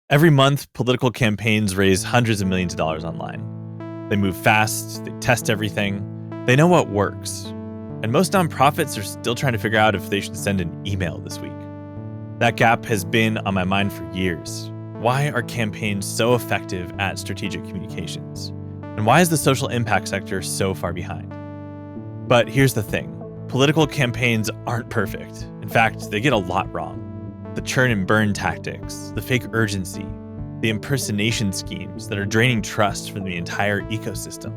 Every month, political campaigns raise hundreds of millions of dollars online. They move fast, they test everything, they know what works. And most nonprofits are still trying to figure out if they should send an email this week. That gap has been on my mind for years. Why are campaigns so effective at strategic communications? And why is the social impact sector so far behind? But here's the thing. Political campaigns aren't perfect. In fact, they get a lot wrong. The churn and burn tactics, the fake urgency, the impersonation schemes that are draining trust from the entire ecosystem.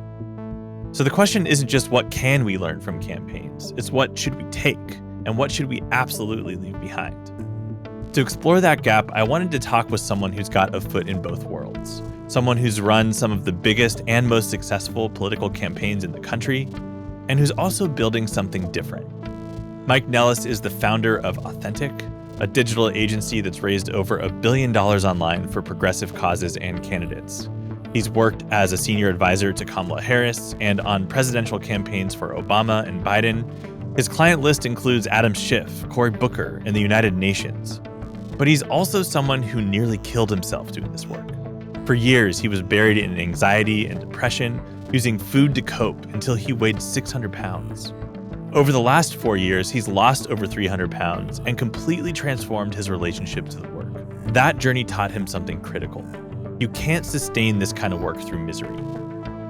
So the question isn't just what can we learn from campaigns, it's what should we take and what should we absolutely leave behind. To explore that gap, I wanted to talk with someone who's got a foot in both worlds, someone who's run some of the biggest and most successful political campaigns in the country, and who's also building something different. Mike Nellis is the founder of Concentric, a digital agency that's raised over $1 billion online for progressive causes and candidates. He's worked as a senior advisor to Kamala Harris and on presidential campaigns for Obama and Biden. His client list includes Adam Schiff, Cory Booker, and the United Nations. But he's also someone who nearly killed himself doing this work. For years, he was buried in anxiety and depression, using food to cope until he weighed 600 pounds. Over the last 4 years, he's lost over 300 pounds and completely transformed his relationship to the work. That journey taught him something critical. You can't sustain this kind of work through misery.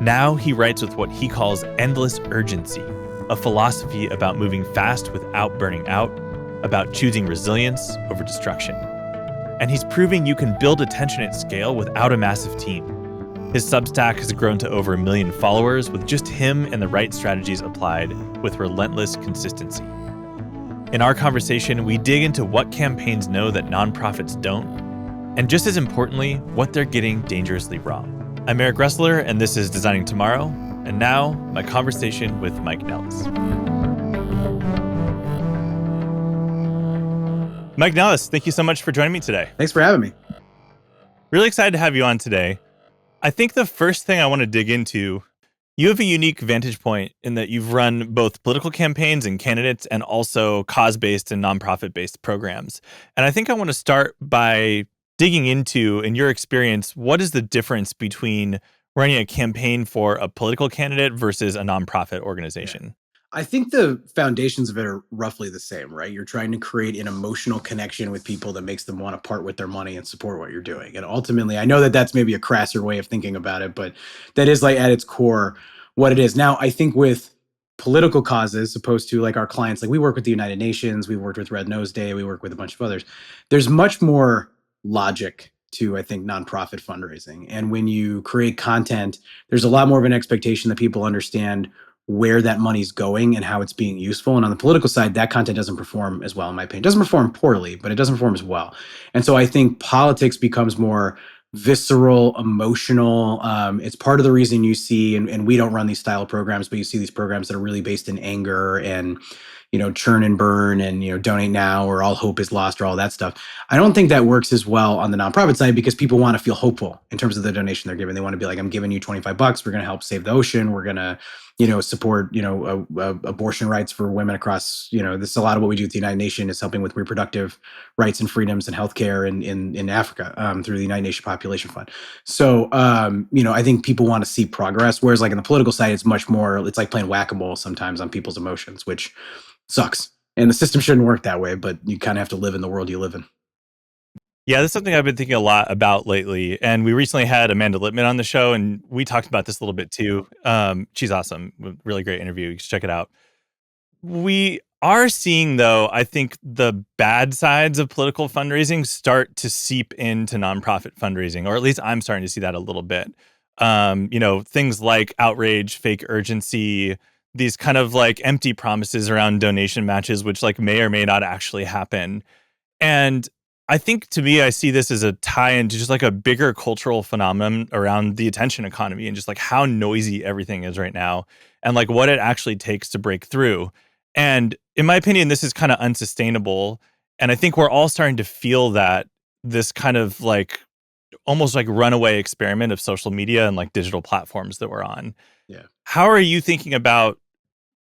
Now he writes with what he calls endless urgency, a philosophy about moving fast without burning out, about choosing resilience over destruction. And he's proving you can build attention at scale without a massive team. His Substack has grown to over 1 million followers with just him and the right strategies applied with relentless consistency. In our conversation, we dig into what campaigns know that nonprofits don't, and just as importantly, what they're getting dangerously wrong. I'm Eric Ressler, and this is Designing Tomorrow, and now my conversation with Mike Nellis. Mike Nellis, thank you so much for joining me today. Thanks for having me. Really excited to have you on today. I think the first thing I want to dig into, you have a unique vantage point in that you've run both political campaigns and candidates and also cause-based and nonprofit-based programs. And I think I want to start by digging into, in your experience, what is the difference between running a campaign for a political candidate versus a nonprofit organization? Yeah. I think the foundations of it are roughly the same, right? You're trying to create an emotional connection with people that makes them want to part with their money and support what you're doing. And ultimately, I know that that's maybe a crasser way of thinking about it, but that is like at its core what it is. Now, I think with political causes, opposed to like our clients, like we work with the United Nations, we worked with Red Nose Day, we work with a bunch of others. There's much more logic to, I think, nonprofit fundraising. And when you create content, there's a lot more of an expectation that people understand where that money's going and how it's being useful. And on the political side, that content doesn't perform as well, in my opinion. It doesn't perform poorly, but it doesn't perform as well. And so I think politics becomes more visceral, emotional. It's part of the reason you see, and we don't run these style of programs, but you see these programs that are really based in anger and, churn and burn and, donate now or all hope is lost or all that stuff. I don't think that works as well on the nonprofit side because people want to feel hopeful in terms of the donation they're giving. They want to be like, I'm giving you $25. We're going to help save the ocean. We're going to, support, abortion rights for women across, this is a lot of what we do at the United Nations is helping with reproductive rights and freedoms and healthcare in Africa through the United Nations Population Fund. So, I think people want to see progress. Whereas like in the political side, it's much more, it's like playing whack-a-mole sometimes on people's emotions, which sucks. And the system shouldn't work that way, but you kind of have to live in the world you live in. Yeah, that's something I've been thinking a lot about lately. And we recently had Amanda Littman on the show, and we talked about this a little bit too. She's awesome. Really great interview. You should check it out. We are seeing, though, I think the bad sides of political fundraising start to seep into nonprofit fundraising, or at least I'm starting to see that a little bit. Things like outrage, fake urgency, these kind of like empty promises around donation matches, which like may or may not actually happen. And I think to me, I see this as a tie into just like a bigger cultural phenomenon around the attention economy and just like how noisy everything is right now and like what it actually takes to break through. And in my opinion, this is kind of unsustainable. And I think we're all starting to feel that this kind of like almost like runaway experiment of social media and like digital platforms that we're on. Yeah. How are you thinking about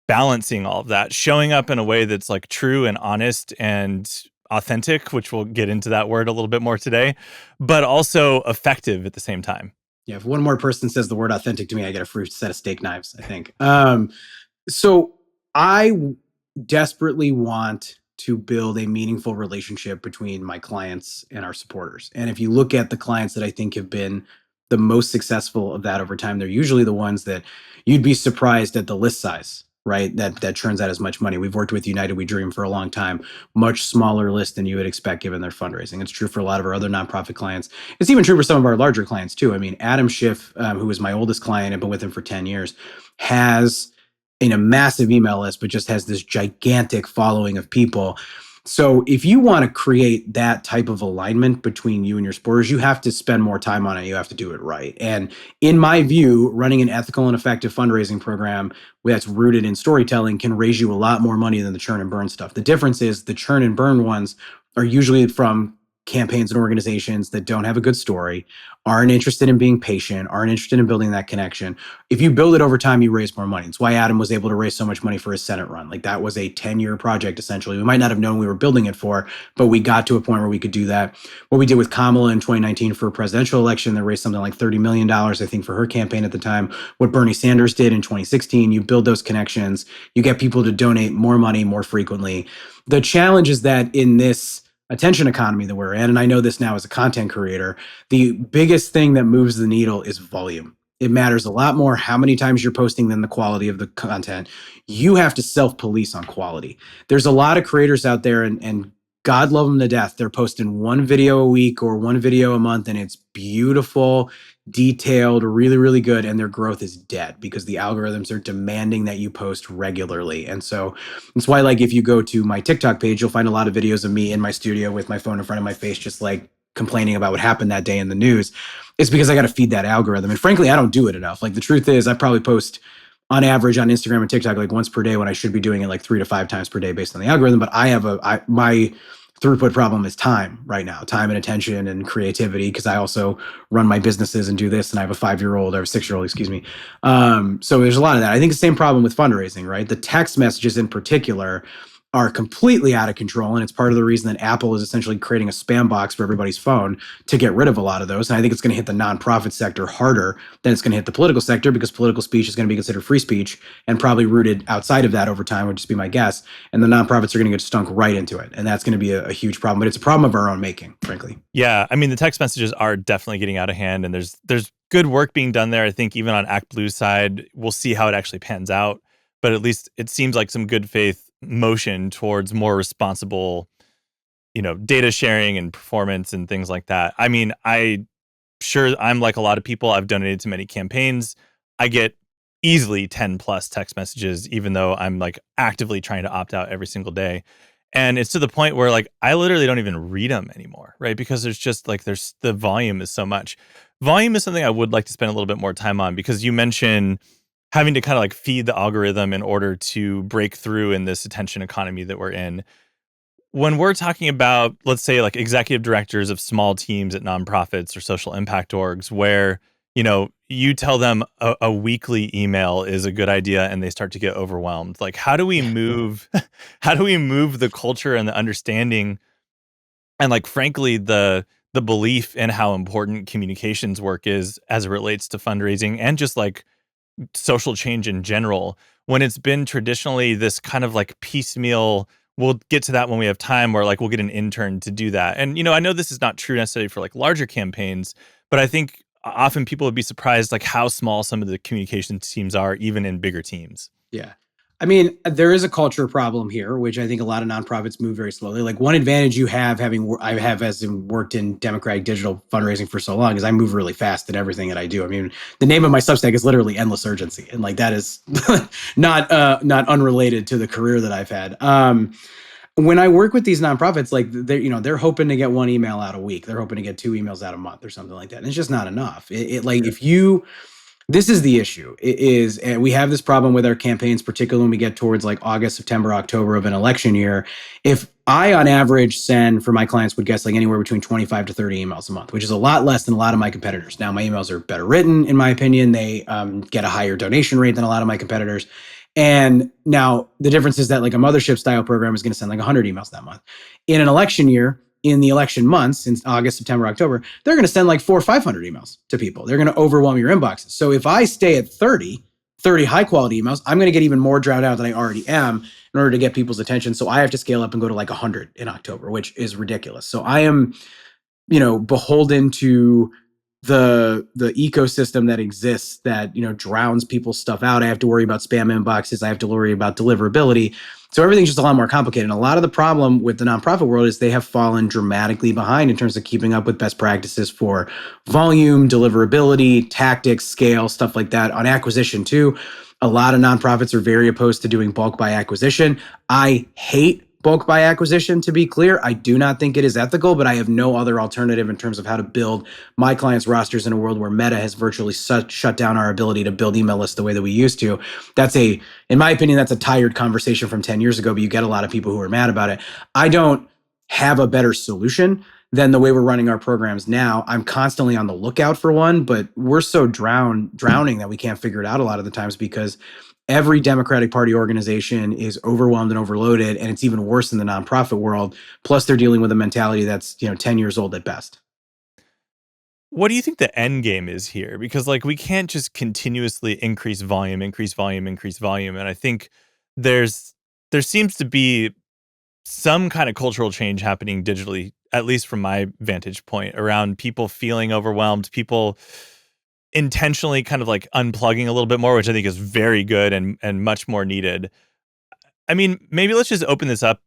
balancing all of that, showing up in a way that's like true and honest and authentic, which we'll get into that word a little bit more today, but also effective at the same time. Yeah, if one more person says the word authentic to me, I get a free set of steak knives, I think. So I desperately want to build a meaningful relationship between my clients and our supporters. And if you look at the clients that I think have been the most successful of that over time, they're usually the ones that you'd be surprised at the list size, right? That turns out as much money. We've worked with United We Dream for a long time, much smaller list than you would expect given their fundraising. It's true for a lot of our other nonprofit clients. It's even true for some of our larger clients too. I mean, Adam Schiff, who is my oldest client, I've been with him for 10 years, has in a massive email list, but just has this gigantic following of people. So if you want to create that type of alignment between you and your supporters, you have to spend more time on it. You have to do it right. And in my view, running an ethical and effective fundraising program that's rooted in storytelling can raise you a lot more money than the churn and burn stuff. The difference is the churn and burn ones are usually from campaigns and organizations that don't have a good story, aren't interested in being patient, aren't interested in building that connection. If you build it over time, you raise more money. It's why Adam was able to raise so much money for his Senate run. Like that was a 10-year project, essentially. We might not have known we were building it for, but we got to a point where we could do that. What we did with Kamala in 2019 for a presidential election, that raised something like $30 million, I think, for her campaign at the time. What Bernie Sanders did in 2016, you build those connections, you get people to donate more money more frequently. The challenge is that in this attention economy that we're in, and I know this now as a content creator, the biggest thing that moves the needle is volume. It matters a lot more how many times you're posting than the quality of the content. You have to self-police on quality. There's a lot of creators out there, and God love them to death. They're posting one video a week or one video a month, and it's beautiful, detailed, really, really good, and their growth is dead because the algorithms are demanding that you post regularly. And so that's why, like, if you go to my TikTok page, you'll find a lot of videos of me in my studio with my phone in front of my face, just like complaining about what happened that day in the news. It's because I got to feed that algorithm. And frankly, I don't do it enough. Like, the truth is, I probably post on average on Instagram and TikTok like once per day when I should be doing it like 3 to 5 times per day based on the algorithm. But my throughput problem is time right now, time and attention and creativity, because I also run my businesses and do this, and I have a 5-year-old or a 6-year-old, excuse me. So there's a lot of that. I think the same problem with fundraising, right? The text messages in particular are completely out of control. And it's part of the reason that Apple is essentially creating a spam box for everybody's phone to get rid of a lot of those. And I think it's going to hit the nonprofit sector harder than it's going to hit the political sector, because political speech is going to be considered free speech and probably rooted outside of that over time, would just be my guess. And the nonprofits are going to get stunk right into it. And that's going to be a huge problem. But it's a problem of our own making, frankly. Yeah. I mean, the text messages are definitely getting out of hand, and there's good work being done there. I think even on ActBlue's side, we'll see how it actually pans out. But at least it seems like some good faith motion towards more responsible, data sharing and performance and things like that. I mean, I'm like a lot of people. I've donated to many campaigns. I get easily 10 plus text messages, even though I'm like actively trying to opt out every single day. And it's to the point where like I literally don't even read them anymore, right? Because the volume is so much. Volume is something I would like to spend a little bit more time on, because you mentioned having to kind of like feed the algorithm in order to break through in this attention economy that we're in. When we're talking about, let's say, like executive directors of small teams at nonprofits or social impact orgs, where, you tell them a weekly email is a good idea and they start to get overwhelmed. Like, how do we move the culture and the understanding and, like, frankly, the belief in how important communications work is as it relates to fundraising and just like social change in general, when it's been traditionally this kind of like piecemeal, we'll get to that when we have time, where like we'll get an intern to do that. And, I know this is not true necessarily for like larger campaigns, but I think often people would be surprised like how small some of the communications teams are, even in bigger teams. Yeah. I mean, there is a culture problem here, which I think a lot of nonprofits move very slowly. Like, one advantage you have, I have as in worked in democratic digital fundraising for so long, is I move really fast in everything that I do. I mean, the name of my Substack is literally Endless Urgency, and like that is not unrelated to the career that I've had. When I work with these nonprofits, like they're hoping to get one email out a week, they're hoping to get 2 emails out a month or something like that, and it's just not enough. This is the issue. It is, and we have this problem with our campaigns, particularly when we get towards like August, September, October of an election year. If I, on average, send, for my clients, would guess like anywhere between 25 to 30 emails a month, which is a lot less than a lot of my competitors. Now, my emails are better written, in my opinion. They get a higher donation rate than a lot of my competitors. And now the difference is that like a mothership style program is going to send like 100 emails that month. In an election year, in the election months, in August, September, October, they're going to send like 400 or 500 emails to people. They're going to overwhelm your inboxes. So if I stay at 30 high quality emails, I'm going to get even more drowned out than I already am in order to get people's attention. So I have to scale up and go to like 100 in October, which is ridiculous. So I am, beholden to the ecosystem that exists that drowns people's stuff out. I have to worry about spam inboxes. I have to worry about deliverability. So everything's just a lot more complicated. And a lot of the problem with the nonprofit world is they have fallen dramatically behind in terms of keeping up with best practices for volume, deliverability, tactics, scale, stuff like that. On acquisition too, a lot of nonprofits are very opposed to doing bulk by acquisition. I hate bulk by acquisition, to be clear. I do not think it is ethical, but I have no other alternative in terms of how to build my clients' rosters in a world where Meta has virtually shut down our ability to build email lists the way that we used to. In my opinion, that's a tired conversation from 10 years ago, but you get a lot of people who are mad about it. I don't have a better solution than the way we're running our programs now. I'm constantly on the lookout for one, but we're so drowning that we can't figure it out a lot of the times because every Democratic Party organization is overwhelmed and overloaded, and it's even worse in the nonprofit world. Plus, they're dealing with a mentality that's 10 years old at best. What do you think the end game is here? Because like we can't just continuously increase volume. And I think there seems to be some kind of cultural change happening digitally, at least from my vantage point, around people feeling overwhelmed, people intentionally kind of like unplugging a little bit more, which I think is very good and much more needed. I mean, maybe let's just open this up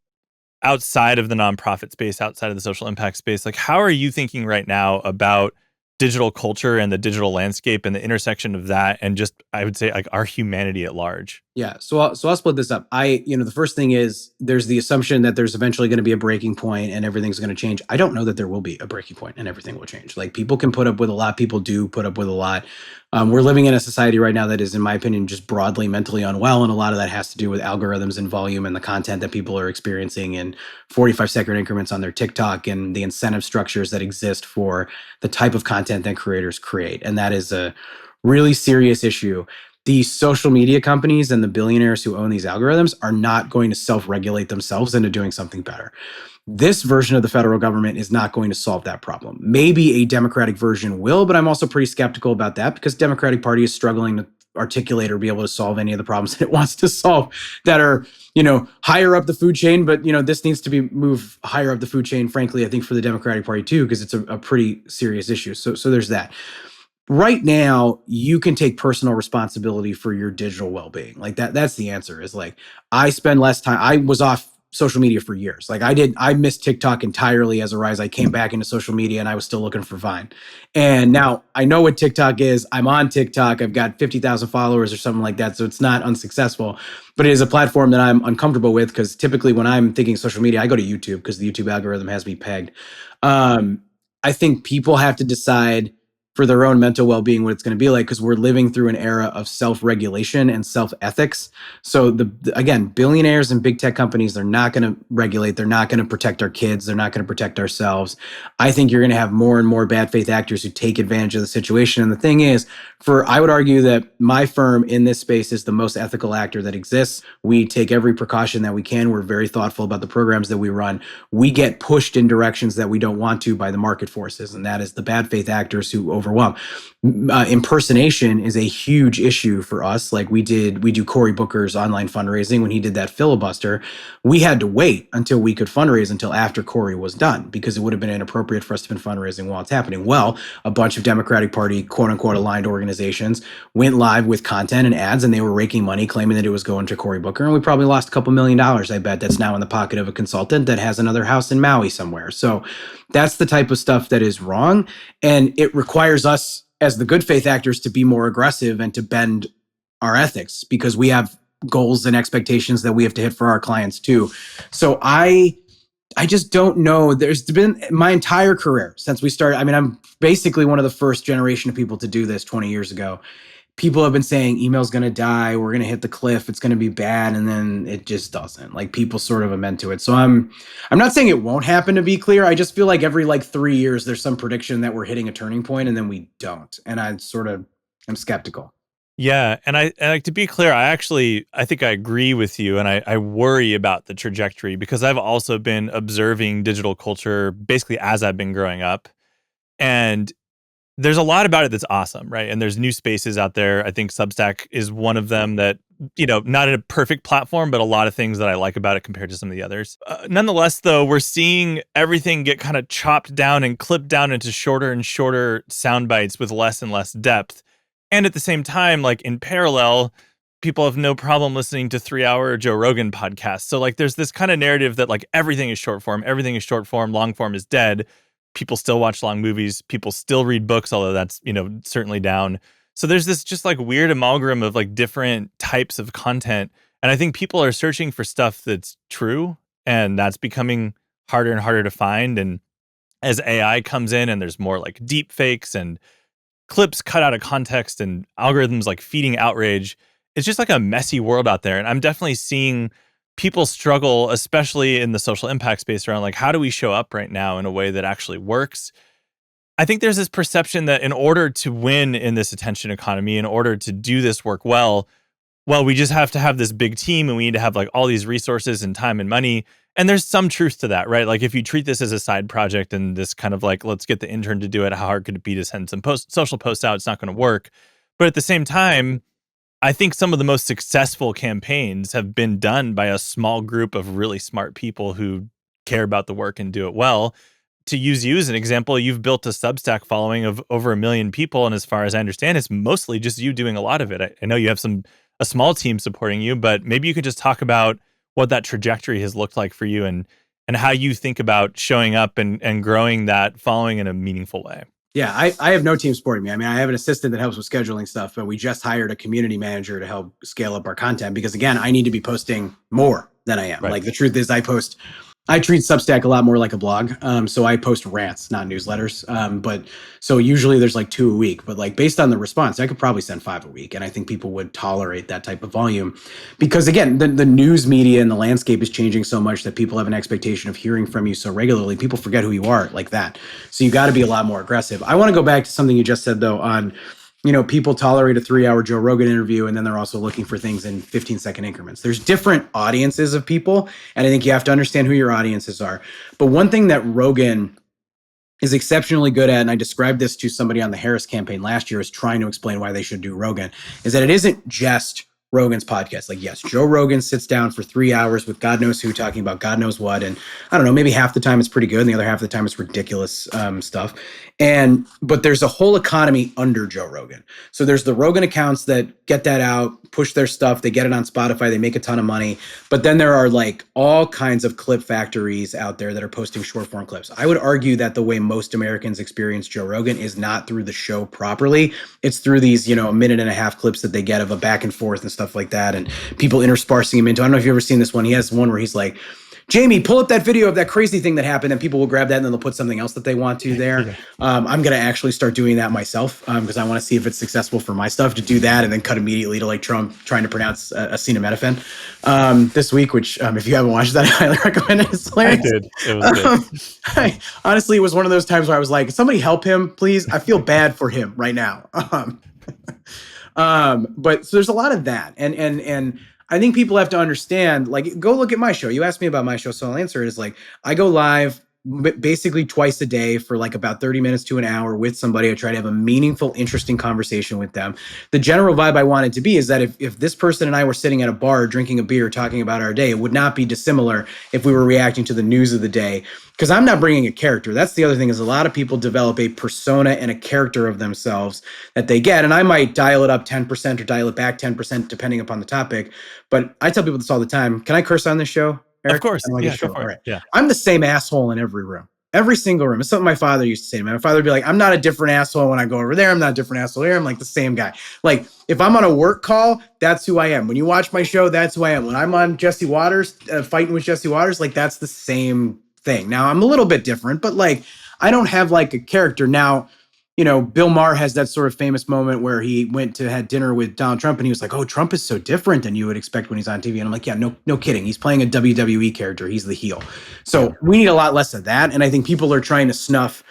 outside of the nonprofit space, outside of the social impact space. Like, how are you thinking right now about digital culture and the digital landscape and the intersection of that and just, I would say, like our humanity at large? Yeah. So I'll split this up. The first thing is there's the assumption that there's eventually going to be a breaking point and everything's going to change. I don't know that there will be a breaking point and everything will change. Like people can put up with a lot. People do put up with a lot. We're living in a society right now that is, in my opinion, just broadly mentally unwell. And a lot of that has to do with algorithms and volume and the content that people are experiencing in 45-second increments on their TikTok and the incentive structures that exist for the type of content that creators create. And that is a really serious issue. The social media companies and the billionaires who own these algorithms are not going to self-regulate themselves into doing something better. This version of the federal government is not going to solve that problem. Maybe a Democratic version will, but I'm also pretty skeptical about that because the Democratic Party is struggling to articulate or be able to solve any of the problems that it wants to solve that are, higher up the food chain. But, this needs to be moved higher up the food chain, frankly, I think for the Democratic Party too, because it's a pretty serious issue. So there's that. Right now, you can take personal responsibility for your digital well-being. Like that's the answer is like, I spend less time. I was off social media for years. Like I missed TikTok entirely as a rise. I came back into social media and I was still looking for Vine. And now I know what TikTok is. I'm on TikTok. I've got 50,000 followers or something like that. So it's not unsuccessful, but it is a platform that I'm uncomfortable with because typically when I'm thinking social media, I go to YouTube because the YouTube algorithm has me pegged. I think people have to decide for their own mental well-being what it's going to be like because we're living through an era of self-regulation and self-ethics. So again, billionaires and big tech companies, they're not going to regulate. They're not going to protect our kids. They're not going to protect ourselves. I think you're going to have more and more bad faith actors who take advantage of the situation. And the thing is, I would argue that my firm in this space is the most ethical actor that exists. We take every precaution that we can. We're very thoughtful about the programs that we run. We get pushed in directions that we don't want to by the market forces. And that is the bad faith actors who overwhelm. Impersonation is a huge issue for us. Like we do Cory Booker's online fundraising when he did that filibuster. We had to wait until we could fundraise until after Cory was done because it would have been inappropriate for us to be fundraising while it's happening. Well, a bunch of Democratic Party quote unquote aligned organizations went live with content and ads and they were raking money claiming that it was going to Cory Booker. And we probably lost a couple $1 million. I bet that's now in the pocket of a consultant that has another house in Maui somewhere. So that's the type of stuff that is wrong. And it requires us as the good faith actors to be more aggressive and to bend our ethics because we have goals and expectations that we have to hit for our clients too. So I just don't know. There's been my entire career since we started. I mean, I'm basically one of the first generation of people to do this 20 years ago. People have been saying email's going to die. We're going to hit the cliff. It's going to be bad. And then it just doesn't. Like people sort of amend to it. So I'm not saying it won't happen, to be clear. I just feel like every 3 years, there's some prediction that we're hitting a turning point and then we don't. And I'm skeptical. Yeah, and like to be clear, I think I agree with you, and I worry about the trajectory because I've also been observing digital culture basically as I've been growing up, and there's a lot about it that's awesome, right? And there's new spaces out there. I think Substack is one of them that, not a perfect platform, but a lot of things that I like about it compared to some of the others. Nonetheless, though, we're seeing everything get kind of chopped down and clipped down into shorter and shorter sound bites with less and less depth. And at the same time, like in parallel, people have no problem listening to 3-hour Joe Rogan podcasts. So like there's this kind of narrative that like everything is short form, long form is dead. People still watch long movies, people still read books, although that's, certainly down. So there's this just like weird amalgam of like different types of content. And I think people are searching for stuff that's true, and that's becoming harder and harder to find. And as AI comes in and there's more like deep fakes and clips cut out of context and algorithms like feeding outrage, it's just like a messy world out there. And I'm definitely seeing people struggle, especially in the social impact space, around like, how do we show up right now in a way that actually works? I think there's this perception that in order to win in this attention economy, in order to do this work well, we just have to have this big team and we need to have like all these resources and time and money. And there's some truth to that, right? Like if you treat this as a side project and this kind of like, let's get the intern to do it, how hard could it be to send some social posts out? It's not going to work. But at the same time, I think some of the most successful campaigns have been done by a small group of really smart people who care about the work and do it well. To use you as an example, you've built a Substack following of over 1 million people. And as far as I understand, it's mostly just you doing a lot of it. I know you have a small team supporting you, but maybe you could just talk about what that trajectory has looked like for you and how you think about showing up and growing that following in a meaningful way. Yeah, I have no team supporting me. I mean, I have an assistant that helps with scheduling stuff, but we just hired a community manager to help scale up our content because, again, I need to be posting more than I am. Right. Like the truth is, I treat Substack a lot more like a blog. So I post rants, not newsletters. But so usually there's like 2 a week, but like based on the response, I could probably send 5 a week. And I think people would tolerate that type of volume because, again, the news media and the landscape is changing so much that people have an expectation of hearing from you so regularly. People forget who you are like that. So you got to be a lot more aggressive. I want to go back to something you just said, though, on people tolerate a 3-hour Joe Rogan interview, and then they're also looking for things in 15-second increments. There's different audiences of people, and I think you have to understand who your audiences are. But one thing that Rogan is exceptionally good at, and I described this to somebody on the Harris campaign last year, is trying to explain why they should do Rogan, is that it isn't just Rogan's podcast. Like, yes, Joe Rogan sits down for 3 hours with God knows who talking about God knows what. And I don't know, maybe half the time it's pretty good and the other half of the time it's ridiculous stuff. But there's a whole economy under Joe Rogan. So there's the Rogan accounts that get that out, push their stuff, they get it on Spotify, they make a ton of money. But then there are like all kinds of clip factories out there that are posting short form clips. I would argue that the way most Americans experience Joe Rogan is not through the show properly. It's through these, 1.5-minute clips that they get of a back and forth and stuff like that. And people interspersing him into, I don't know if you've ever seen this one. He has one where he's like, Jamie, pull up that video of that crazy thing that happened, and people will grab that and then they'll put something else that they want to there. Yeah. I'm going to actually start doing that myself because I want to see if it's successful for my stuff to do that and then cut immediately to like Trump trying to pronounce acetaminophen this week, which if you haven't watched that, I highly recommend it. It's hilarious. I did. It was good. Honestly, it was one of those times where I was like, somebody help him, please. I feel bad for him right now. But so there's a lot of that. And I think people have to understand, like, go look at my show. You asked me about my show, so I'll answer it. Is like, I go live basically twice a day for like about 30 minutes to an hour with somebody. I try to have a meaningful, interesting conversation with them. The general vibe I want it to be is that if this person and I were sitting at a bar drinking a beer, talking about our day, it would not be dissimilar if we were reacting to the news of the day. Because I'm not bringing a character. That's the other thing, is a lot of people develop a persona and a character of themselves that they get. And I might dial it up 10% or dial it back 10% depending upon the topic. But I tell people this all the time. Can I curse on this show, Eric? Of course. Yeah, go for it. All right. Yeah. I'm the same asshole in every room. Every single room. It's something my father used to say to me. My father would be like, I'm not a different asshole when I go over there. I'm not a different asshole here. I'm like the same guy. Like, if I'm on a work call, that's who I am. When you watch my show, that's who I am. When I'm on Jesse Waters, fighting with Jesse Waters, like, that's the same thing. Now, I'm a little bit different, but like, I don't have like a character. Now, Bill Maher has that sort of famous moment where he went to had dinner with Donald Trump and he was like, oh, Trump is so different than you would expect when he's on TV. And I'm like, yeah, no kidding. He's playing a WWE character. He's the heel. So we need a lot less of that. And I think people are trying to snuff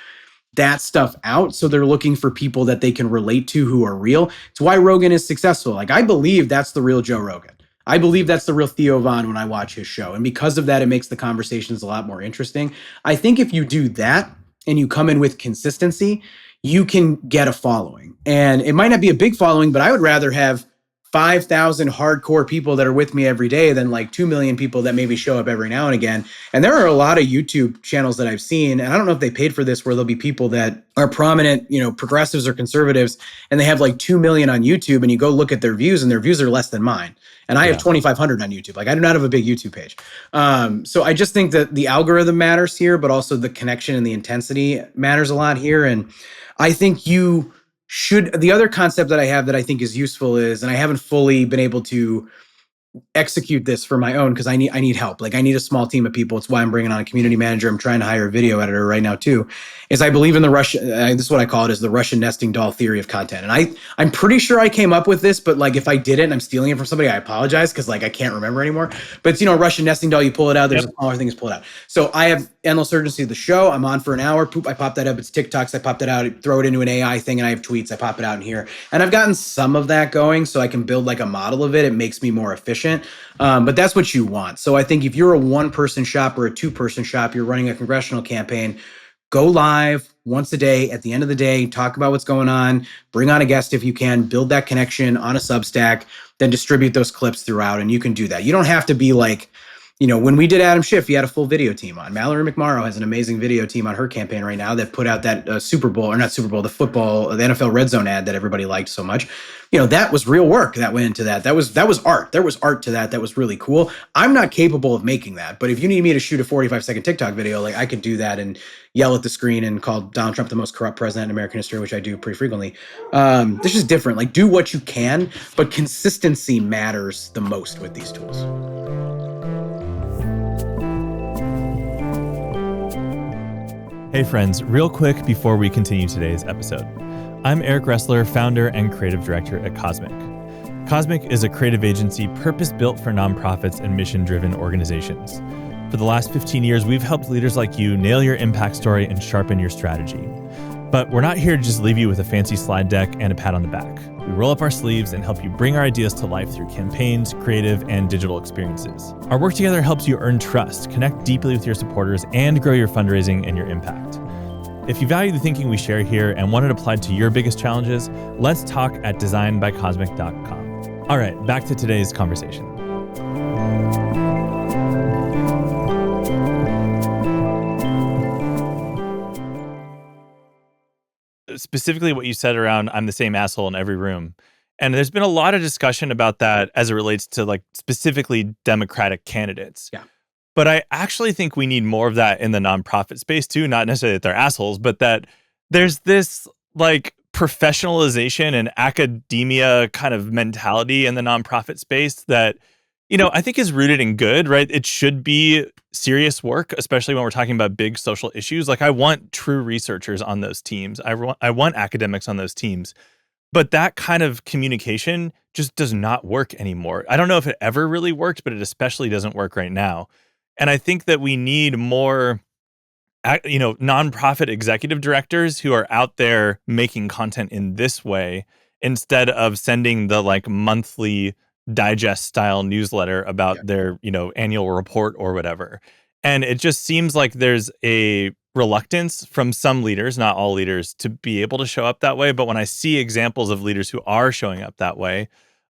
that stuff out. So they're looking for people that they can relate to who are real. It's why Rogan is successful. Like, I believe that's the real Joe Rogan. I believe that's the real Theo Von when I watch his show. And because of that, it makes the conversations a lot more interesting. I think if you do that and you come in with consistency, you can get a following. And it might not be a big following, but I would rather have 5,000 hardcore people that are with me every day than like 2 million people that maybe show up every now and again. And there are a lot of YouTube channels that I've seen, and I don't know if they paid for this, where there'll be people that are prominent, progressives or conservatives, and they have like 2 million on YouTube, and you go look at their views and their views are less than mine. And I have 2,500 on YouTube. Like, I do not have a big YouTube page. So I just think that the algorithm matters here, but also the connection and the intensity matters a lot here. And I think the other concept that I have that I think is useful is, and I haven't fully been able to execute this for my own because I need help. Like, I need a small team of people. It's why I'm bringing on a community manager. I'm trying to hire a video editor right now too. Is I believe in the Russian. This is what I call it, is the Russian nesting doll theory of content. And I'm pretty sure I came up with this, but like, if I didn't, and I'm stealing it from somebody, I apologize, because like I can't remember anymore. But it's, Russian nesting doll. You pull it out. There's a smaller thing is pulled out. So I have endless urgency of the show. I'm on for an hour. Poop. I pop that up. It's TikToks. I pop that out. I throw it into an AI thing, and I have tweets. I pop it out in here, and I've gotten some of that going, so I can build like a model of it. It makes me more efficient. But that's what you want. So I think if you're a one-person shop or a two-person shop, you're running a congressional campaign, go live once a day. At the end of the day, talk about what's going on, bring on a guest if you can, build that connection on a Substack, then distribute those clips throughout. And you can do that. You don't have to be like, when we did Adam Schiff, he had a full video team on. Mallory McMorrow has an amazing video team on her campaign right now that put out that the NFL Red Zone ad that everybody liked so much. That was real work that went into that. That was art. There was art to that. That was really cool. I'm not capable of making that, but if you need me to shoot a 45-second TikTok video, like, I could do that and yell at the screen and call Donald Trump the most corrupt president in American history, which I do pretty frequently. This is different. Like, do what you can, but consistency matters the most with these tools. Hey friends, real quick before we continue today's episode. I'm Eric Ressler, founder and creative director at Cosmic. Cosmic is a creative agency purpose-built for nonprofits and mission-driven organizations. For the last 15 years, we've helped leaders like you nail your impact story and sharpen your strategy. But we're not here to just leave you with a fancy slide deck and a pat on the back. We roll up our sleeves and help you bring our ideas to life through campaigns, creative, and digital experiences. Our work together helps you earn trust, connect deeply with your supporters, and grow your fundraising and your impact. If you value the thinking we share here and want it applied to your biggest challenges, let's talk at designbycosmic.com. All right, back to today's conversation. Specifically what you said around I'm the same asshole in every room. And there's been a lot of discussion about that as it relates to like specifically Democratic candidates. Yeah. But I actually think we need more of that in the nonprofit space too. Not necessarily that they're assholes, but that there's this like professionalization and academia kind of mentality in the nonprofit space that, I think is rooted in good, right? It should be serious work, especially when we're talking about big social issues. Like, I want true researchers on those teams. I want academics on those teams. But that kind of communication just does not work anymore. I don't know if it ever really worked, but it especially doesn't work right now. And I think that we need more, nonprofit executive directors who are out there making content in this way instead of sending the like monthly digest style newsletter about their, annual report or whatever. And it just seems like there's a reluctance from some leaders, not all leaders, to be able to show up that way. But when I see examples of leaders who are showing up that way,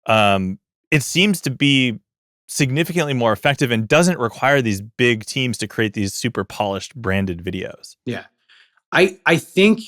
it seems to be significantly more effective and doesn't require these big teams to create these super polished branded videos. Yeah. I think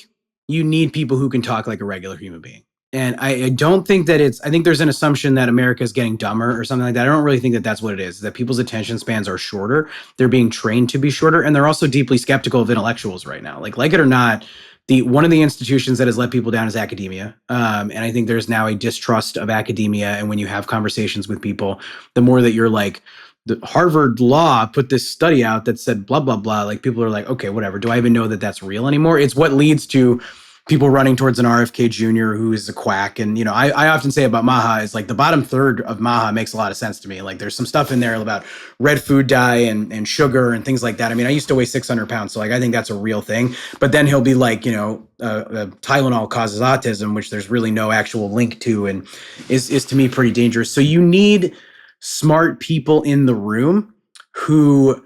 you need people who can talk like a regular human being. And I don't think that I think there's an assumption that America is getting dumber or something like that. I don't really think that that's what it is, that people's attention spans are shorter. They're being trained to be shorter. And they're also deeply skeptical of intellectuals right now. Like it or not, one of the institutions that has let people down is academia. And I think there's now a distrust of academia. And when you have conversations with people, the more that you're like, the Harvard Law put this study out that said blah, blah, blah. Like, people are like, okay, whatever. Do I even know that that's real anymore? It's what leads to people running towards an RFK Jr. who is a quack. And, I often say about Maha is like the bottom third of Maha makes a lot of sense to me. Like there's some stuff in there about red food dye and sugar and things like that. I mean, I used to weigh 600 pounds. So like, I think that's a real thing. But then he'll be like, Tylenol causes autism, which there's really no actual link to, and is to me pretty dangerous. So you need smart people in the room who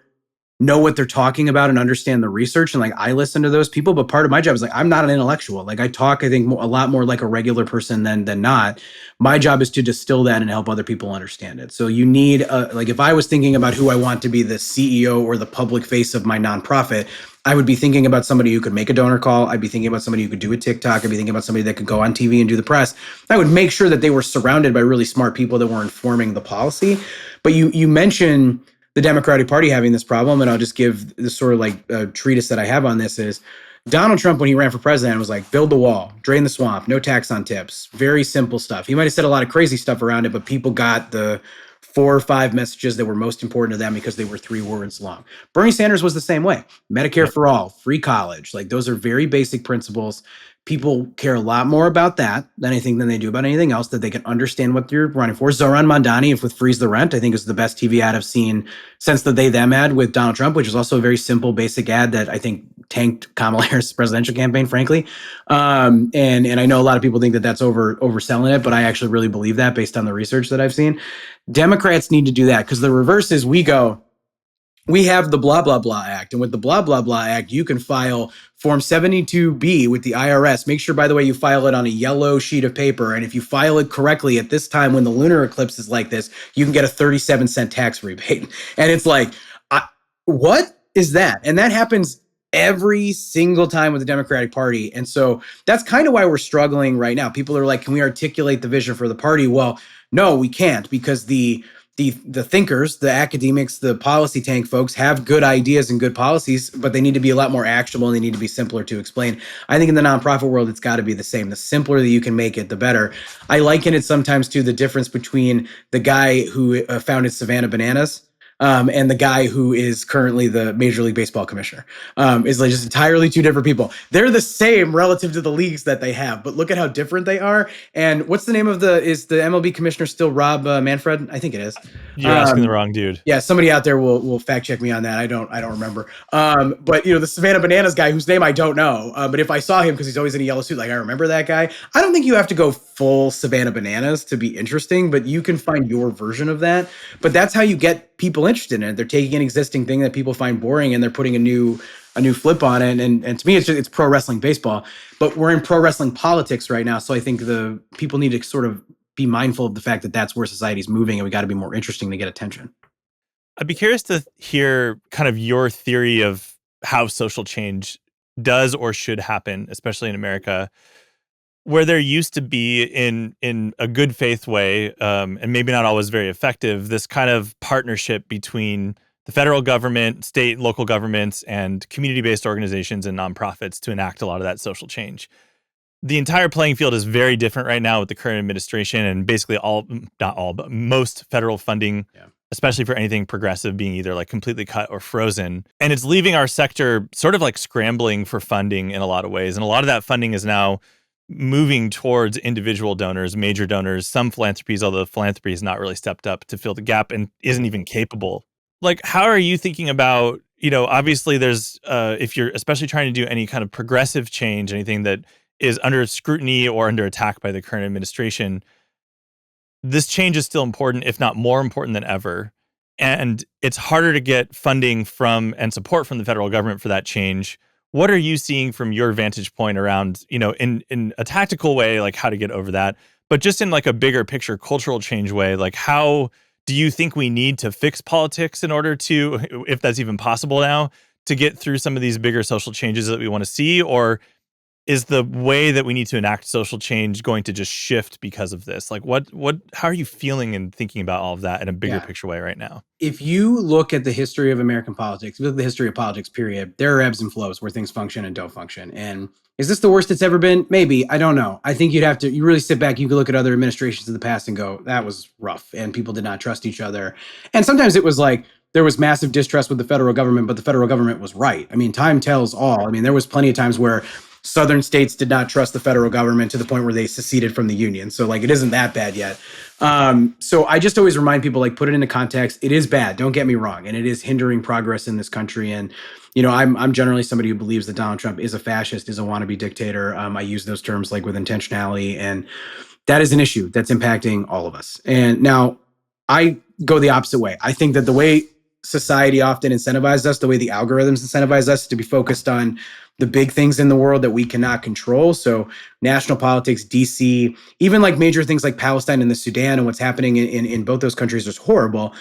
know what they're talking about and understand the research. And like, I listen to those people, but part of my job is like, I'm not an intellectual. Like I talk, I think a lot more like a regular person than not. My job is to distill that and help other people understand it. So you need, like if I was thinking about who I want to be the CEO or the public face of my nonprofit, I would be thinking about somebody who could make a donor call. I'd be thinking about somebody who could do a TikTok. I'd be thinking about somebody that could go on TV and do the press. I would make sure that they were surrounded by really smart people that were informing the policy. But you mentioned the Democratic Party having this problem, and I'll just give this sort of like a treatise that I have on this is Donald Trump, when he ran for president, was like, build the wall, drain the swamp, no tax on tips. Very simple stuff. He might have said a lot of crazy stuff around it, but people got the 4 or 5 messages that were most important to them because they were 3 words long. Bernie Sanders was the same way. Medicare for all, free college. Like those are very basic principles. People care a lot more about that than they do about anything else, that they can understand what you're running for. Zoran Mondani, if with Freeze the Rent, I think is the best TV ad I've seen since the They Them ad with Donald Trump, which is also a very simple, basic ad that I think tanked Kamala Harris' presidential campaign, frankly. And I know a lot of people think that that's overselling it, but I actually really believe that based on the research that I've seen. Democrats need to do that because the reverse is we have the blah, blah, blah act. And with the blah, blah, blah act, you can file Form 72B with the IRS. Make sure, by the way, you file it on a yellow sheet of paper. And if you file it correctly at this time when the lunar eclipse is like this, you can get a 37-cent tax rebate. And it's like, what is that? And that happens every single time with the Democratic Party. And so that's kind of why we're struggling right now. People are like, can we articulate the vision for the party? Well, no, we can't, because the thinkers, the academics, the policy tank folks have good ideas and good policies, but they need to be a lot more actionable and they need to be simpler to explain. I think in the nonprofit world, it's got to be the same. The simpler that you can make it, the better. I liken it sometimes to the difference between the guy who founded Savannah Bananas and the guy who is currently the Major League Baseball commissioner. Is like just entirely two different people. They're the same relative to the leagues that they have, but look at how different they are. And what's the name of is the MLB commissioner still Rob Manfred? I think it is. You're asking the wrong dude. Yeah, somebody out there will fact check me on that. I don't remember. But the Savannah Bananas guy, whose name I don't know, but if I saw him because he's always in a yellow suit, like I remember that guy. I don't think you have to go full Savannah Bananas to be interesting, but you can find your version of that. But that's how you get people interested in it. They're taking an existing thing that people find boring and they're putting a new flip on it. And to me, it's pro wrestling baseball. But we're in pro wrestling politics right now, so I think the people need to sort of be mindful of the fact that that's where society's moving, and we got to be more interesting to get attention. I'd be curious to hear kind of your theory of how social change does or should happen, especially in America, where there used to be in a good faith way, and maybe not always very effective, this kind of partnership between the federal government, state and local governments, and community-based organizations and nonprofits to enact a lot of that social change. The entire playing field is very different right now with the current administration, and basically not all, but most federal funding, especially for anything progressive, being either like completely cut or frozen. And it's leaving our sector sort of like scrambling for funding in a lot of ways. And a lot of that funding is now moving towards individual donors, major donors, some philanthropies, although philanthropy has not really stepped up to fill the gap and isn't even capable. Like, how are you thinking about, obviously there's, if you're especially trying to do any kind of progressive change, anything that is under scrutiny or under attack by the current administration, this change is still important, if not more important than ever. And it's harder to get funding from and support from the federal government for that change. What are you seeing from your vantage point around, in a tactical way, like how to get over that, but just in like a bigger picture cultural change way, like how do you think we need to fix politics in order to, if that's even possible now, to get through some of these bigger social changes that we want to see? Or is the way that we need to enact social change going to just shift because of this? Like how are you feeling and thinking about all of that in a bigger picture way right now? If you look at the history of American politics, if you look at the history of politics, period, there are ebbs and flows where things function and don't function. And is this the worst it's ever been? Maybe. I don't know. I think you really sit back, you can look at other administrations of the past and go, that was rough. And people did not trust each other. And sometimes it was like, there was massive distrust with the federal government, but the federal government was right. I mean, time tells all. I mean, there was plenty of times where Southern states did not trust the federal government to the point where they seceded from the union. So like, it isn't that bad yet. So I just always remind people, like, put it into context. It is bad. Don't get me wrong. And it is hindering progress in this country. And, I'm generally somebody who believes that Donald Trump is a fascist, is a wannabe dictator. I use those terms like with intentionality, and that is an issue that's impacting all of us. And now I go the opposite way. I think that the way society often incentivizes us, the way the algorithms incentivize us, to be focused on the big things in the world that we cannot control. So national politics, DC, even like major things like Palestine and the Sudan and what's happening in both those countries is horrible.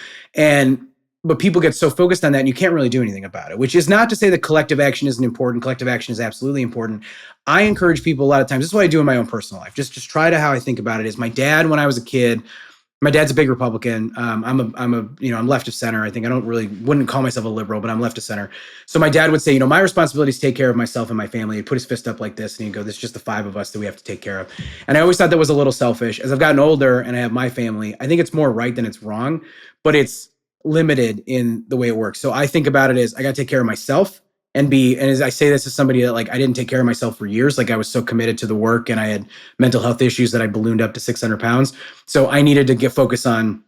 But people get so focused on that and you can't really do anything about it, which is not to say that collective action isn't important. Collective action is absolutely important. I encourage people a lot of times, this is what I do in my own personal life. Just try to, how I think about it is, my dad, when I was a kid, my dad's a big Republican. I'm left of center. I think wouldn't call myself a liberal, but I'm left of center. So my dad would say, my responsibility is to take care of myself and my family. He'd put his fist up like this and he'd go, "This is just the five of us that we have to take care of." And I always thought that was a little selfish. As I've gotten older and I have my family, I think it's more right than it's wrong, but it's limited in the way it works. So I think about it as, I got to take care of myself and as I say this as somebody that, like, I didn't take care of myself for years. Like, I was so committed to the work and I had mental health issues that I ballooned up to 600 pounds. So I needed to get focused on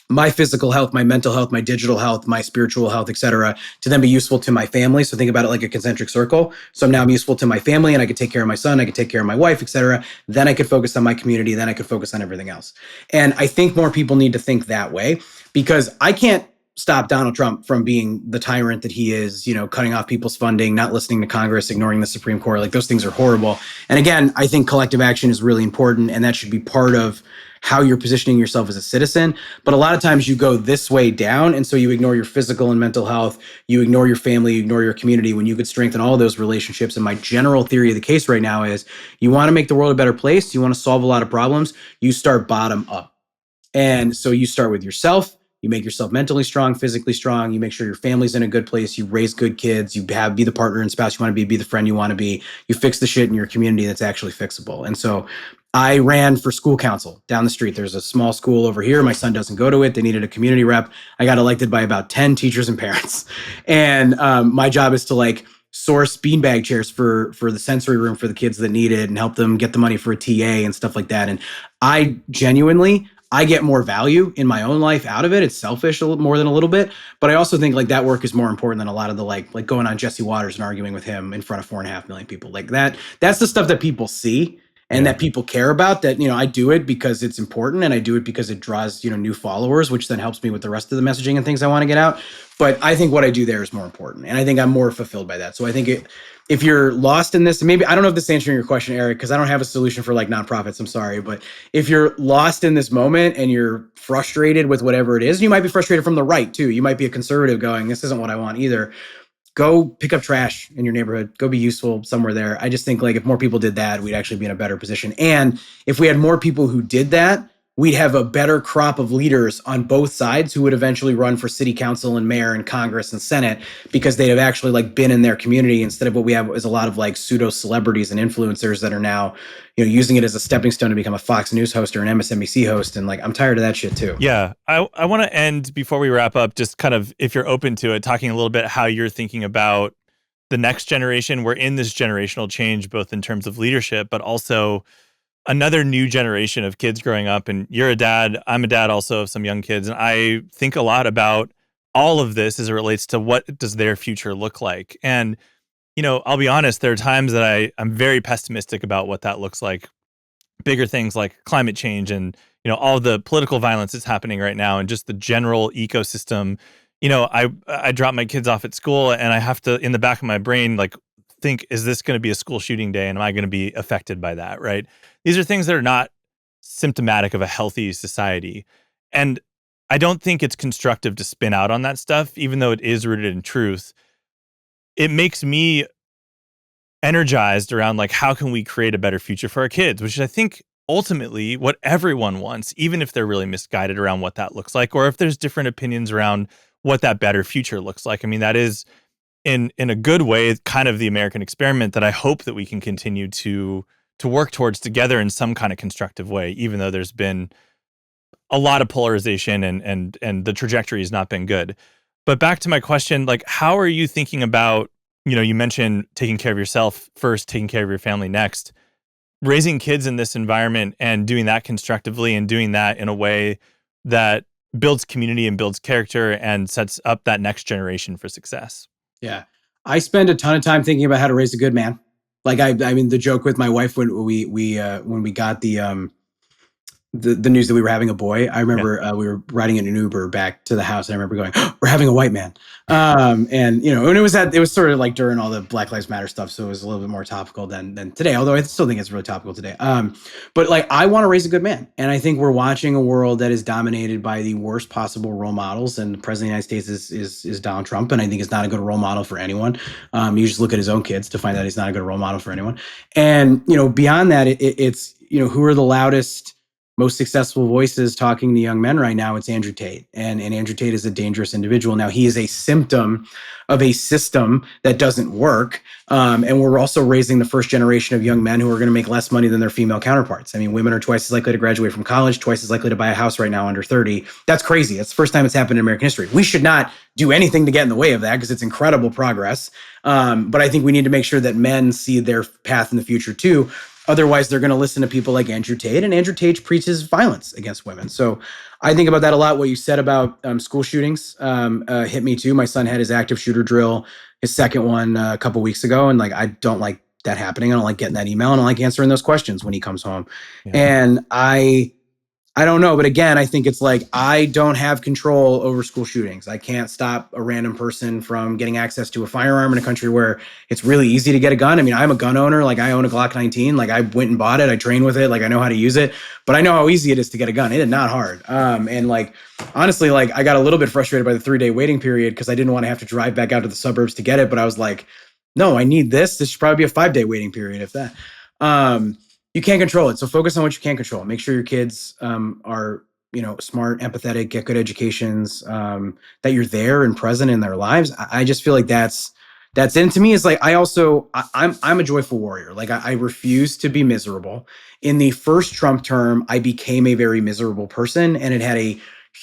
my physical health, my mental health, my digital health, my spiritual health, et cetera, to then be useful to my family. So think about it like a concentric circle. So now I'm useful to my family and I could take care of my son, I could take care of my wife, et cetera. Then I could focus on my community. Then I could focus on everything else. And I think more people need to think that way, because I can't stop Donald Trump from being the tyrant that he is, cutting off people's funding, not listening to Congress, ignoring the Supreme Court. Like, those things are horrible. And again, I think collective action is really important, and that should be part of how you're positioning yourself as a citizen. But a lot of times you go this way down, and so you ignore your physical and mental health, you ignore your family, you ignore your community, when you could strengthen all of those relationships. And my general theory of the case right now is, you want to make the world a better place, you want to solve a lot of problems, you start bottom up. And so you start with yourself. You make yourself mentally strong, physically strong. You make sure your family's in a good place. You raise good kids. You be the partner and spouse you want to be the friend you want to be. You fix the shit in your community that's actually fixable. And so I ran for school council down the street. There's a small school over here. My son doesn't go to it. They needed a community rep. I got elected by about 10 teachers and parents. And my job is to, like, source beanbag chairs for the sensory room for the kids that need it and help them get the money for a TA and stuff like that. And I get more value in my own life out of it. It's selfish more than a little bit, but I also think, like, that work is more important than a lot of the like going on Jesse Waters and arguing with him in front of 4.5 million people. Like, that's the stuff that people see and that people care about. That, I do it because it's important, and I do it because it draws, new followers, which then helps me with the rest of the messaging and things I want to get out. But I think what I do there is more important, and I think I'm more fulfilled by that. So I think if you're lost in this, maybe, I don't know if this is answering your question, Eric, because I don't have a solution for, like, nonprofits. I'm sorry. But if you're lost in this moment and you're frustrated with whatever it is, you might be frustrated from the right too. You might be a conservative going, "This isn't what I want either." Go pick up trash in your neighborhood. Go be useful somewhere there. I just think, like, if more people did that, we'd actually be in a better position. And if we had more people who did that, we'd have a better crop of leaders on both sides who would eventually run for city council and mayor and Congress and Senate, because they'd have actually, like, been in their community, instead of what we have is a lot of, like, pseudo celebrities and influencers that are now, using it as a stepping stone to become a Fox News host or an MSNBC host. And, like, I'm tired of that shit too. Yeah. I want to end, before we wrap up, just kind of, if you're open to it, talking a little bit how you're thinking about the next generation. We're in this generational change, both in terms of leadership, but also another new generation of kids growing up. And you're a dad. I'm a dad also of some young kids. And I think a lot about all of this as it relates to what does their future look like. And, I'll be honest, there are times that I'm very pessimistic about what that looks like. Bigger things like climate change and, all the political violence that's happening right now, and just the general ecosystem. I drop my kids off at school, and I have to, in the back of my brain, like, think, is this going to be a school shooting day? And am I going to be affected by that? Right. These are things that are not symptomatic of a healthy society. And I don't think it's constructive to spin out on that stuff, even though it is rooted in truth. It makes me energized around, like, how can we create a better future for our kids, which is, I think, ultimately what everyone wants, even if they're really misguided around what that looks like, or if there's different opinions around what that better future looks like. I mean, that is, in a good way, kind of the American experiment that I hope that we can continue to work towards together in some kind of constructive way, even though there's been a lot of polarization and the trajectory has not been good. But back to my question, like, how are you thinking about You mentioned taking care of yourself first, taking care of your family next. Raising kids in this environment and doing that constructively and doing that in a way that builds community and builds character and sets up that next generation for success. Yeah. I spend a ton of time thinking about how to raise a good man. Like I mean, the joke with my wife when we got the news that we were having a boy, I remember we were riding in an Uber back to the house, and I remember going, oh, "We're having a white man," and and it was sort of like during all the Black Lives Matter stuff, so it was a little bit more topical than today. Although I still think it's really topical today. But like, I want to raise a good man, and I think we're watching a world that is dominated by the worst possible role models, and the president of the United States is Donald Trump, and I think he's not a good role model for anyone. You just look at his own kids to find out he's not a good role model for anyone, and beyond that, it's who are the loudest, most successful voices talking to young men right now? It's Andrew Tate. And Andrew Tate is a dangerous individual. Now, he is a symptom of a system that doesn't work. And we're also raising the first generation of young men who are going to make less money than their female counterparts. I mean, women are twice as likely to graduate from college, twice as likely to buy a house right now under 30. That's crazy. That's the first time it's happened in American history. We should not do anything to get in the way of that, because it's incredible progress. But I think we need to make sure that men see their path in the future too. Otherwise, they're going to listen to people like Andrew Tate, and Andrew Tate preaches violence against women. So I think about that a lot. What you said about school shootings hit me too. My son had his active shooter drill, his second one a couple weeks ago. And like, I don't like that happening. I don't like getting that email. I don't like answering those questions when he comes home. Yeah. And I don't know. But again, I think it's like, I don't have control over school shootings. I can't stop a random person from getting access to a firearm in a country where it's really easy to get a gun. I mean, I'm a gun owner. Like, I own a Glock 19. Like, I went and bought it. I train with it. Like, I know how to use it, but I know how easy it is to get a gun. It is not hard. And like, honestly, like, I got a little bit frustrated by the 3-day waiting period because I didn't want to have to drive back out to the suburbs to get it. But I was like, no, I need this. This should probably be a 5-day waiting period, if that. You can't control it. So focus on what you can control. Make sure your kids are, smart, empathetic, get good educations, that you're there and present in their lives. I just feel like that's it. And to me, it's like, I'm a joyful warrior. Like, I refuse to be miserable. In the first Trump term, I became a very miserable person, and it had a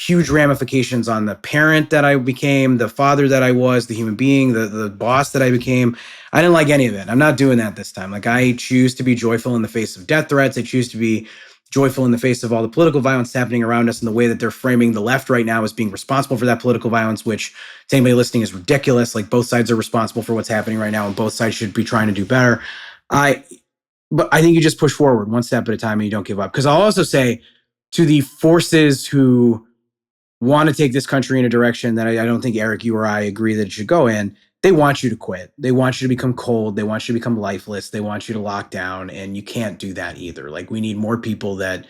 huge ramifications on the parent that I became, the father that I was, the human being, the boss that I became. I didn't like any of it. I'm not doing that this time. Like, I choose to be joyful in the face of death threats. I choose to be joyful in the face of all the political violence happening around us, and the way that they're framing the left right now as being responsible for that political violence, which to anybody listening is ridiculous. Like, both sides are responsible for what's happening right now, and both sides should be trying to do better. But I think you just push forward one step at a time and you don't give up. Because I'll also say to the forces who want to take this country in a direction that I don't think, Eric, you or I agree that it should go in, they want you to quit. They want you to become cold. They want you to become lifeless. They want you to lock down, and you can't do that either. Like, we need more people that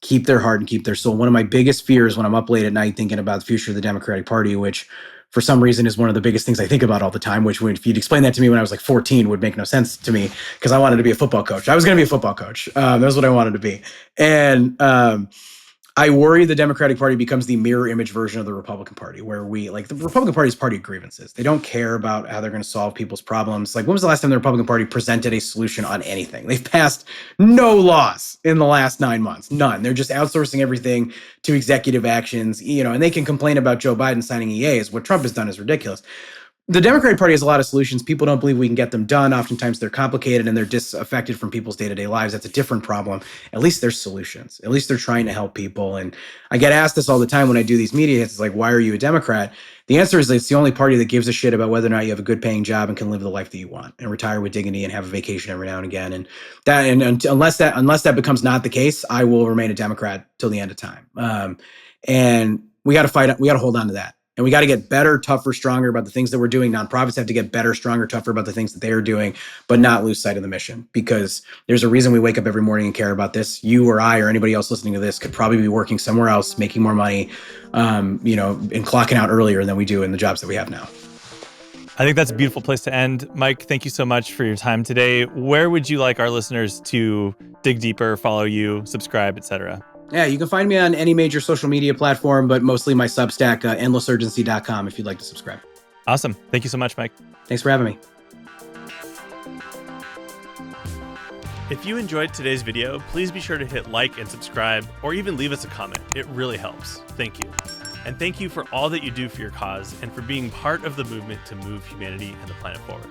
keep their heart and keep their soul. One of my biggest fears when I'm up late at night thinking about the future of the Democratic Party, which for some reason is one of the biggest things I think about all the time, which if you'd explain that to me when I was like 14 would make no sense to me, because I wanted to be a football coach. I was going to be a football coach. That was what I wanted to be. And I worry the Democratic Party becomes the mirror image version of the Republican Party, where the Republican Party is party of grievances. They don't care about how they're going to solve people's problems. Like, when was the last time the Republican Party presented a solution on anything? They've passed no laws in the last 9 months. None. They're just outsourcing everything to executive actions, and they can complain about Joe Biden signing EAs. What Trump has done is ridiculous. The Democratic Party has a lot of solutions. People don't believe we can get them done. Oftentimes they're complicated and they're disaffected from people's day-to-day lives. That's a different problem. At least there's solutions. At least they're trying to help people. And I get asked this all the time when I do these media hits. It's like, why are you a Democrat? The answer is that it's the only party that gives a shit about whether or not you have a good paying job and can live the life that you want and retire with dignity and have a vacation every now and again. And unless that becomes not the case, I will remain a Democrat till the end of time. And we got to fight. We got to hold on to that. And we got to get better, tougher, stronger about the things that we're doing. Nonprofits have to get better, stronger, tougher about the things that they are doing, but not lose sight of the mission, because there's a reason we wake up every morning and care about this. You or I or anybody else listening to this could probably be working somewhere else, making more money, and clocking out earlier than we do in the jobs that we have now. I think that's a beautiful place to end. Mike, thank you so much for your time today. Where would you like our listeners to dig deeper, follow you, subscribe, etc.? Yeah, you can find me on any major social media platform, but mostly my Substack, endlessurgency.com, if you'd like to subscribe. Awesome. Thank you so much, Mike. Thanks for having me. If you enjoyed today's video, please be sure to hit like and subscribe, or even leave us a comment. It really helps. Thank you. And thank you for all that you do for your cause and for being part of the movement to move humanity and the planet forward.